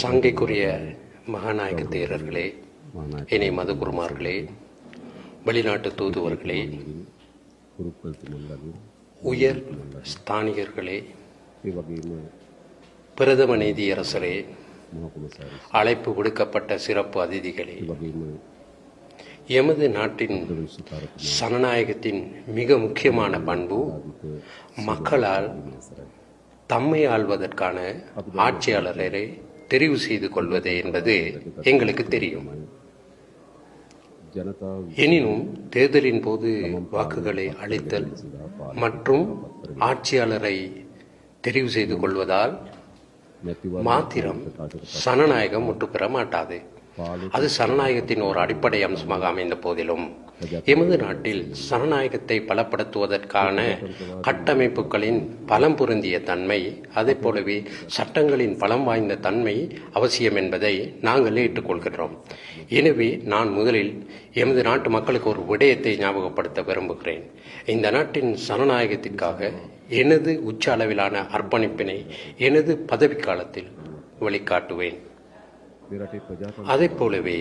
சங்கைக்குரிய மகாநாயக தேரர்களே, இணை மதகுருமார்களே, வெளிநாட்டு தூதுவர்களே, உயர் ஸ்தானிகர்களே, பிரதம நீதியரசரே, அழைப்பு விடுக்கப்பட்ட சிறப்பு அதிதிகளே, எமது நாட்டின் சனநாயகத்தின் மிக முக்கியமான பண்பு மக்களால் தம்மை ஆள்வதற்கான ஆட்சியாளரை தெரிவு செய்து கொள்வது என்பது எங்களுக்கு தெரியும். எனினும் தேர்தலின் போது வாக்குகளை அளித்தல் மற்றும் ஆட்சியாளரை தெரிவு செய்து கொள்வதால் மாத்திரம் சனநாயகம் முற்றுப்பெற மாட்டாது. அது சனநாயகத்தின் ஒரு அடிப்படை அம்சமாக அமைந்த போதிலும் எமது நாட்டில் சனநாயகத்தை பலப்படுத்துவதற்கான கட்டமைப்புகளின் பலம் பொருந்திய தன்மை, அதே போலவே சட்டங்களின் பலம் வாய்ந்த தன்மை அவசியம் என்பதை நாங்கள் ஏற்றுக்கொள்கிறோம். எனவே நான் முதலில் எமது நாட்டு மக்களுக்கு ஒரு விடயத்தை ஞாபகப்படுத்த விரும்புகிறேன். இந்த நாட்டின் சனநாயகத்திற்காக எனது உச்ச அளவிலான அர்ப்பணிப்பினை எனது பதவிக்காலத்தில் வெளிக்காட்டுவேன். அதே போலவே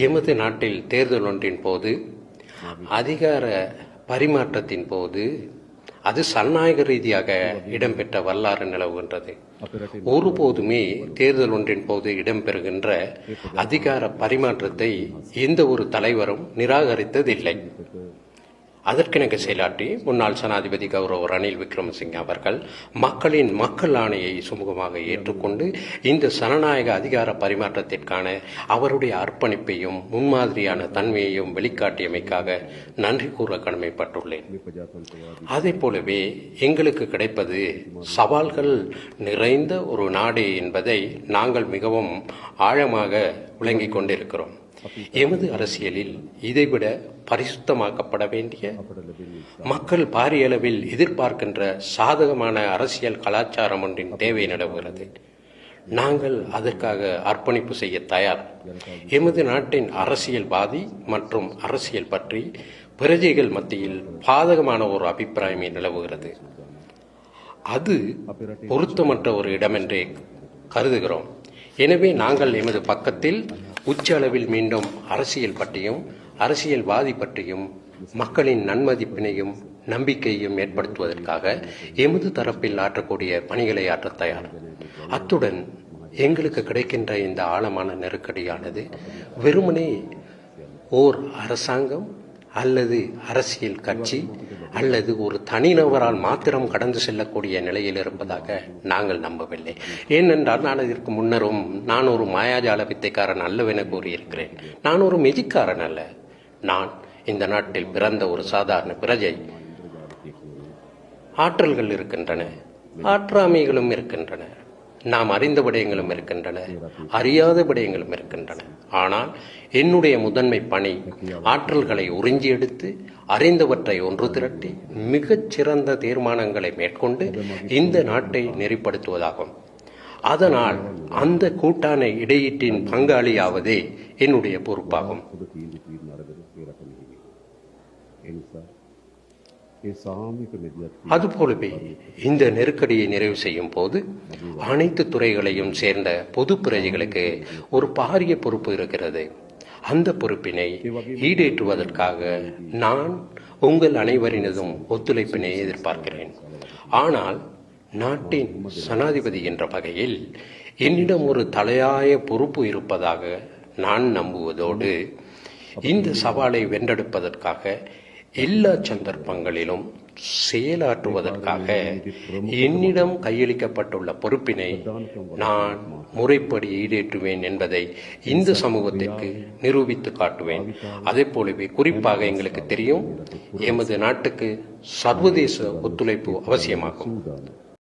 எமது நாட்டில் தேர்தல் ஒன்றின் போது அதிகார பரிமாற்றத்தின் போது அது சனநாயக ரீதியாக இடம்பெற்ற வரலாறு நிலவுகின்றது. ஒருபோதுமே தேர்தல் ஒன்றின் போது இடம்பெறுகின்ற அதிகார பரிமாற்றத்தை எந்த ஒரு தலைவரும் நிராகரித்ததில்லை. அதற்கிணங்க செயலாற்றி முன்னாள் ஜனாதிபதி கௌரவ ரணில் விக்ரமசிங்கே அவர்கள் மக்கள் ஆணையை சுமூகமாக ஏற்றுக்கொண்டு இந்த சனநாயக அதிகார பரிமாற்றத்திற்கான அவருடைய அர்ப்பணிப்பையும் முன்மாதிரியான தன்மையையும் வெளிக்காட்டியமைக்காக நன்றி கூற கடமைப்பட்டுள்ளேன். அதே போலவே எங்களுக்கு கிடைப்பது சவால்கள் நிறைந்த ஒரு நாடு என்பதை நாங்கள் மிகவும் ஆழமாக விளங்கிக் கொண்டிருக்கிறோம். எமது அரசியலில் இதைவிட பரிசுத்தமாக்கப்பட வேண்டிய, மக்கள் பாரிய அளவில் எதிர்பார்க்கின்ற சாதகமான அரசியல் கலாச்சாரம் ஒன்றின் தேவை நிலவுகிறது. நாங்கள் அதற்காக அர்ப்பணிப்பு செய்ய தயார். எமது நாட்டின் அரசியல்வாதி மற்றும் அரசியல் பற்றி பிரஜைகள் மத்தியில் பாதகமான ஒரு அபிப்பிராயமே நிலவுகிறது. அது பொருத்தமற்ற ஒரு இடமென்றே கருதுகிறோம். எனவே நாங்கள் எமது பக்கத்தில் உச்ச அளவில் மீண்டும் அரசியல் பற்றியும் அரசியல்வாதி பற்றியும் மக்களின் நன்மதிப்பினையும் நம்பிக்கையையும் ஏற்படுத்துவதற்காக எமது தரப்பில் ஆற்றக்கூடிய பணிகளை ஆற்ற தயார். அத்துடன் எங்களுக்கு கிடைக்கின்ற இந்த ஆழமான நெருக்கடியானது வெறுமனே ஓர் அரசாங்கம் அல்லது அரசியல் கட்சி அல்லது ஒரு தனிநபரால் மாத்திரம் கடந்து செல்லக்கூடிய நிலையில் இருப்பதாக நாங்கள் நம்பவில்லை. ஏனென்றால் நான் இதற்கு முன்னரும் நான் ஒரு மாயாஜால வித்தைக்காரன் அல்லவென கூறியிருக்கிறேன். நான் ஒரு மெஜிக்காரன் அல்ல. நான் இந்த நாட்டில் பிறந்த ஒரு சாதாரண பிரஜை. ஆற்றல்கள் இருக்கின்றன, ஆற்றாமைகளும் இருக்கின்றன, நாம் அறிந்த விடயங்களும் இருக்கின்றன, அறியாத விடயங்களும் இருக்கின்றன. ஆனால் என்னுடைய முதன்மை பணி ஆற்றல்களை உறிஞ்சி எடுத்து அறிந்தவற்றை ஒன்று திரட்டி மிகச் சிறந்த தீர்மானங்களை மேற்கொண்டு இந்த நாட்டை நெறிப்படுத்துவதாகும். அதனால் அந்த கூட்டான இடையீட்டின் பங்காளியாவதே என்னுடைய பொறுப்பாகும். அதுபோலவே இந்த நெருக்கடியை நிறைவு செய்யும் போது அனைத்து துறைகளையும் சேர்ந்த பொது பிரஜைகளுக்கு ஒரு பாரிய பொறுப்பு இருக்கிறது. அந்த பொறுப்பினை ஈடேற்றுவதற்காக நான் உங்கள் அனைவரினதும் ஒத்துழைப்பினை எதிர்பார்க்கிறேன். ஆனால் நாட்டின் ஜனாதிபதி என்ற வகையில் என்னிடம் ஒரு தலையாய பொறுப்பு இருப்பதாக நான் நம்புவதோடு இந்த சவாலை வென்றெடுப்பதற்காக எல்லா சந்தர்ப்பங்களிலும் செயலாற்றுவதற்காக என்னிடம் கையளிக்கப்பட்டுள்ள பொறுப்பினை நான் முறைப்படி ஈடேற்றுவேன் என்பதை இந்த சமூகத்திற்கு நிரூபித்து காட்டுவேன். அதே போலவே குறிப்பாக எங்களுக்கு தெரியும், எமது நாட்டுக்கு சர்வதேச ஒத்துழைப்பு அவசியமாகும்.